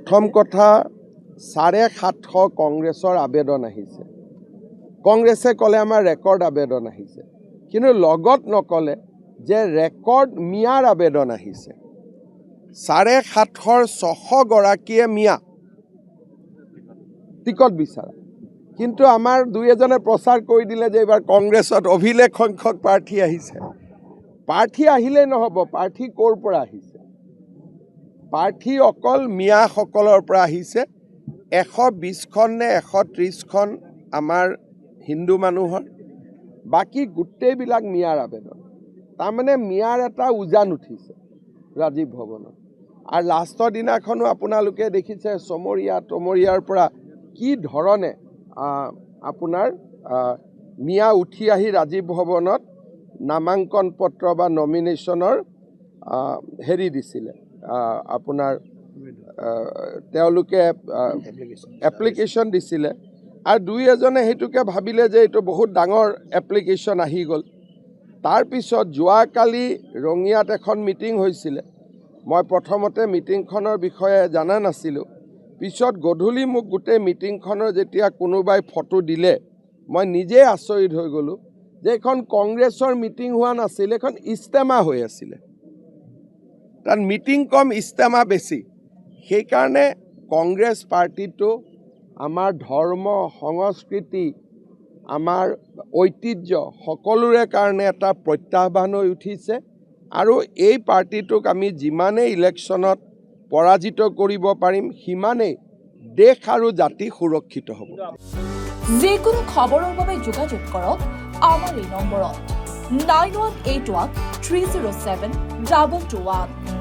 প্ৰথম কথা 750 কংগ্ৰেছৰ আবেদন আহিছে। কংগ্ৰেছে ক'লে আমাৰ ৰেকৰ্ড আবেদন আহিছে, কিন্তু লগত নক'লে যে ৰেকৰ্ড মিয়াৰ আবেদন আহিছে। 750ৰ 600 গৰাকীয়ে মিয়া টিকট বিচাৰা, কিন্তু আমাৰ দুই এজনে প্ৰচাৰ কৰি দিলে যে এইবাৰ কংগ্ৰেছত অভিলেখ সংখ্যক প্ৰাৰ্থী আহিছে। প্ৰাৰ্থী আহিলেই নহ'ব, প্ৰাৰ্থী ক'ৰ পৰা আহিছে? প্ৰাৰ্থী অকল মিয়াসকলৰ পৰা আহিছে। 120খন নে 130খন আমাৰ হিন্দু মানুহৰ, বাকী গোটেইবিলাক মিয়াৰ আবেদন। তাৰমানে মিয়াৰ এটা উজান উঠিছে ৰাজীৱ ভৱনত। আৰু লাষ্টৰ দিনাখনো আপোনালোকে দেখিছে তমৰীয়াৰ পৰা কি ধৰণে আপোনাৰ মিয়া উঠি আহি ৰাজীৱ ভৱনত নামাংকন পত্ৰ বা নমিনেশ্যনৰ হেৰি দিছিলে, আপোনাৰ তেওঁলোকে এপ্লিকেশ্যন দিছিলে। আৰু দুই এজনে সেইটোকে ভাবিলে যে এইটো বহুত ডাঙৰ এপ্লিকেশ্যন আহি গ'ল। তাৰপিছত যোৱাকালি ৰঙিয়াত এখন মিটিং হৈছিলে। মই প্ৰথমতে মিটিংখনৰ বিষয়ে জনা নাছিলোঁ। পিছত গধূলি মোক গোটেই মিটিংখনৰ যেতিয়া কোনোবাই ফটো দিলে, মই নিজে আচৰিত হৈ গ'লোঁ যে এখন কংগ্ৰেছৰ মিটিং হোৱা নাছিল, এখন ইজতেমা হৈ আছিলে। তাত মিটিং কম, ইজতেমা বেছি। সেইকাৰণে কংগ্ৰেছ পাৰ্টিটো আমাৰ ধৰ্ম, সংস্কৃতি, আমাৰ ঐতিহ্য সকলোৰে কাৰণে এটা প্ৰত্যাহ্বান হৈ উঠিছে। আৰু এই পাৰ্টিটোক আমি যিমানেই ইলেকশ্যনত পৰাজিত কৰিব পাৰিম, সিমানেই দেশ আৰু জাতি সুৰক্ষিত হ'ব। যিকোনো খবৰৰ বাবে যোগাযোগ কৰক আমাৰ এই নম্বৰত 9181 307 2221।